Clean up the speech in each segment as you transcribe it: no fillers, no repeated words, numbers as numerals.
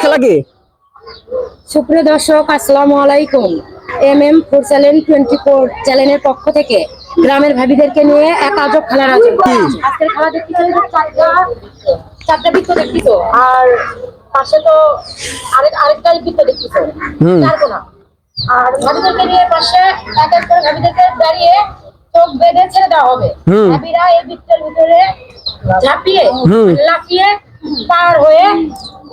খেলা কি? সুপ্রিয় দর্শক, আসসালামু আলাইকুম। ফুড চ্যানেল 24 চ্যানেলের পক্ষ থেকে গ্রামের ভাবিদেরকে নিয়ে এক আজব খেলার আয়োজন। আজকের খেলা দেখতেছো, চারটা বৃত্ত দেখতেছো, আর পাশে তো আরেকটা বৃত্ত দেখতেছো, চারকোনা। আর ভাবিদেরকে নিয়ে পাশে এক এক করে ভাবিদেরকে দাঁড়িয়ে চোখ বেঁধে ছেড়ে দেওয়া হবে। ভাবিরা এই বৃত্তের ভিতরে ঝাঁপিয়ে লাফিয়ে পার হয়ে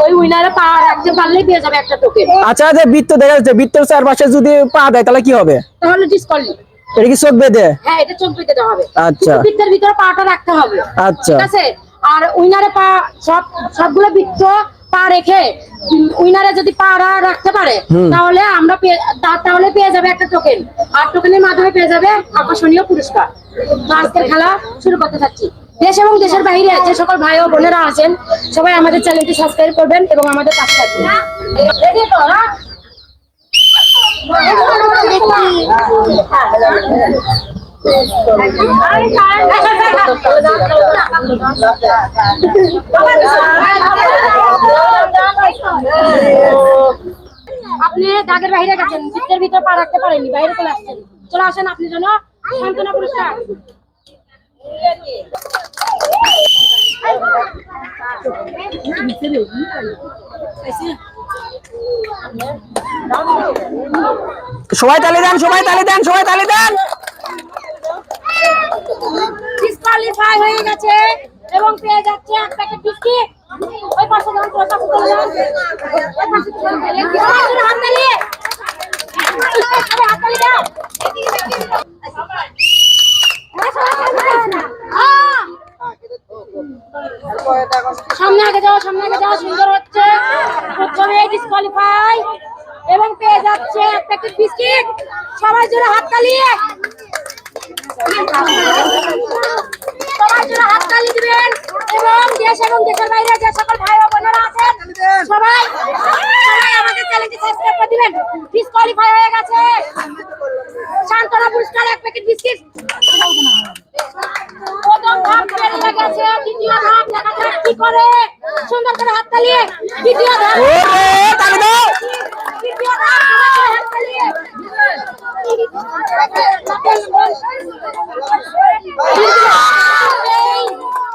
ওই উইনারে পা রাখতে পারলেই পেয়ে যাবে একটা টোকেন। আচ্ছা, যে বৃত্ত দেখা যাচ্ছে, বৃত্তের চারপাশে যদি পা দেয় তাহলে কি হবে? তাহলে ডিসকোয়ালি। এটা কি চোখ বেঁধে? হ্যাঁ, এটা চোখ বেঁধে দেওয়া হবে। আচ্ছা, বৃত্তের ভিতরে পাটা রাখতে হবে। আচ্ছা, ঠিক আছে। আর উইনারে পা সবগুলো বৃত্ত পা রেখে উইনারে যদি পা রাখতে পারে তাহলে আমরা তাহলে পেয়ে যাবে একটা টোকেন, আর টোকেনের মাধ্যমে পেয়ে যাবে আকর্ষণীয় পুরস্কার। তো আজকের খেলা শুরু করতে যাচ্ছি। দেশ এবং দেশের বাইরে যে সকল ভাই ও বোনেরা আছেন সবাই আমাদের চ্যানেলটি সাবস্ক্রাইব করবেন এবং আমাদের পাশে থাকবেন। রেডি তো? হ্যাঁ, আপনি দাগের বাইরে গেছেন, বৃত্তের ভিতরে পা রাখতে পারেননি, বাইরে চলে আসছেন। চলে আসেন, আপনি জন্য সান্ত্বনা পুরস্কার। সবাই তালি দেন, সবাই তালি দেন, সবাই তালি দেন। ডিসকোয়ালিফাই হয়ে গেছে এবং পেয়ে যাচ্ছে এক প্যাকেট বিস্কিট। ওই পাশে যান, ওই পাশে চলে যান, ওই পাশে চলে যান। হাত তালি, হাত তালি দাও। সামনে আগে যাও, সামনে আগে যাও। সুন্দর হচ্ছে। প্রথমে ডিসকোয়ালিফাই এবং পেয়ে যাচ্ছে এক প্যাকেট বিস্কিট। সবাই জোরে হাত তালিয়ে, সবাই জোরে হাত তালি দিবেন। এবং দেশ এবং দেশের বাইরে যে সকল ভাই ও বোনেরা আছেন সবাই আমাদের চ্যানেলটি সাবস্ক্রাইব করে দিবেন। ডিসকোয়ালিফাই হয়ে গেছে। সান্ত্বনা পুরস্কার এক প্যাকেট বিস্কিট। প্রথম ধাপ পেরিয়ে গেছে, দ্বিতীয় ধাপ দেখা যাক কি করে। সুন্দর করে হাত তালিয়ে দ্বিতীয় ধাপ, দ্বিতীয় ধাপ হাত তালিয়ে।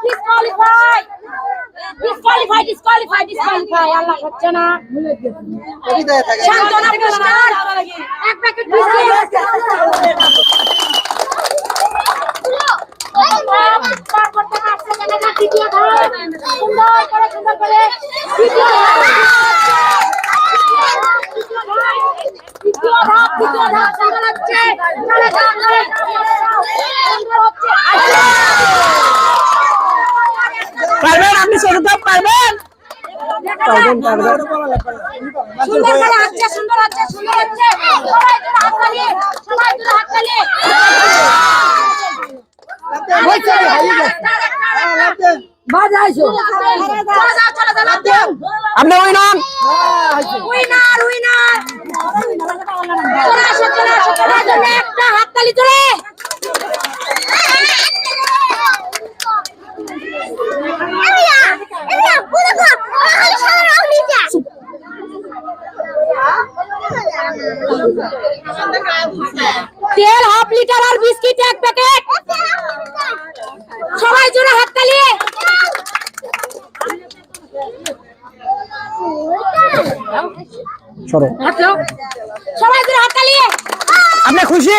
Disqualify, disqualify, disqualify, disqualify. Allah হচ্ছে না। সান্ত্বনা পুরস্কার এক প্যাকেট বিস্কিট। দ্বিতীয় ধাপ, সুন্দর করে, সুন্দর করে দ্বিতীয় ধাপ, দ্বিতীয় ধাপ, দ্বিতীয় ধাপ সুন্দর হচ্ছে। পারবেন আপনি, ছোট ধাপ পারবেন। সুন্দর করে হচ্ছে, সুন্দর হচ্ছে, সুন্দর হচ্ছে। সবাই জোরে হাত তালিয়ে, সবাই জোরে হাত তালিয়ে। আপনি উইনার, উইনার, উইনার। চলে আসো, চলে আসো, চলে আসো। একটা হাততালি চলে। তেল হাফ লিটার আর বিস্কিট এক প্যাকেট। সবাই জোরে হাততালি। সবাই জোরে হাততালি। আপনি খুশি?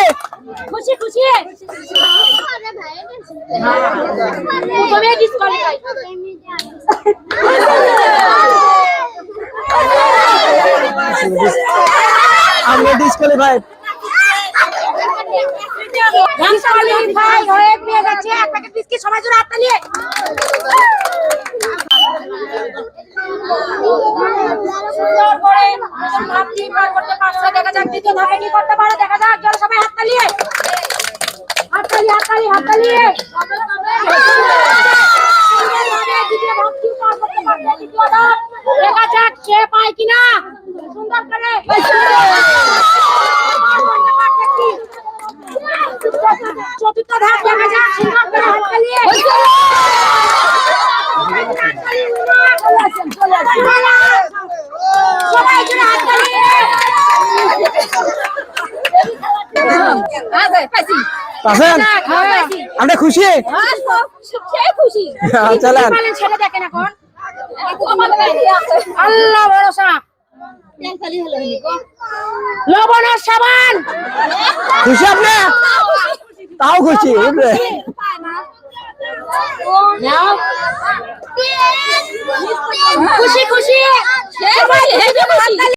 খুশি, খুশি। প্রথমে ডিসকোয়ালিফাই। আপনি ডিসকোয়ালিফাই। ডিসকোয়ালিফাই হয়ে পেয়ে যাচ্ছে এক প্যাকেট বিস্কিট। সবাই জোরে হাততালি। সুন্দর করে ভাবটি পার করতে পারছে। দেখা যাক দ্বিতীয় ধাপে কি করতে পারে। দেখা যাক। চলো সবাই হাততালি, হাততালি, হাততালি, হাততালি। দ্বিতীয় ধাপ কি পার করতে পারছে। দ্বিতীয় ধাপ দেখা যাক সে পায় কিনা। সুন্দর করে চতুর্থ ধাপ দেখা যাক। সুন্দর করে হাততালি। পাচ্ছেন? আপনি খুশি? খুশি চলেন। ছেলে দেখেন এখন আল্লাহ ভরসা লবণ আর সাবান খুশি আপনি? তাও খুশি বুঝলে? খুশি খুশি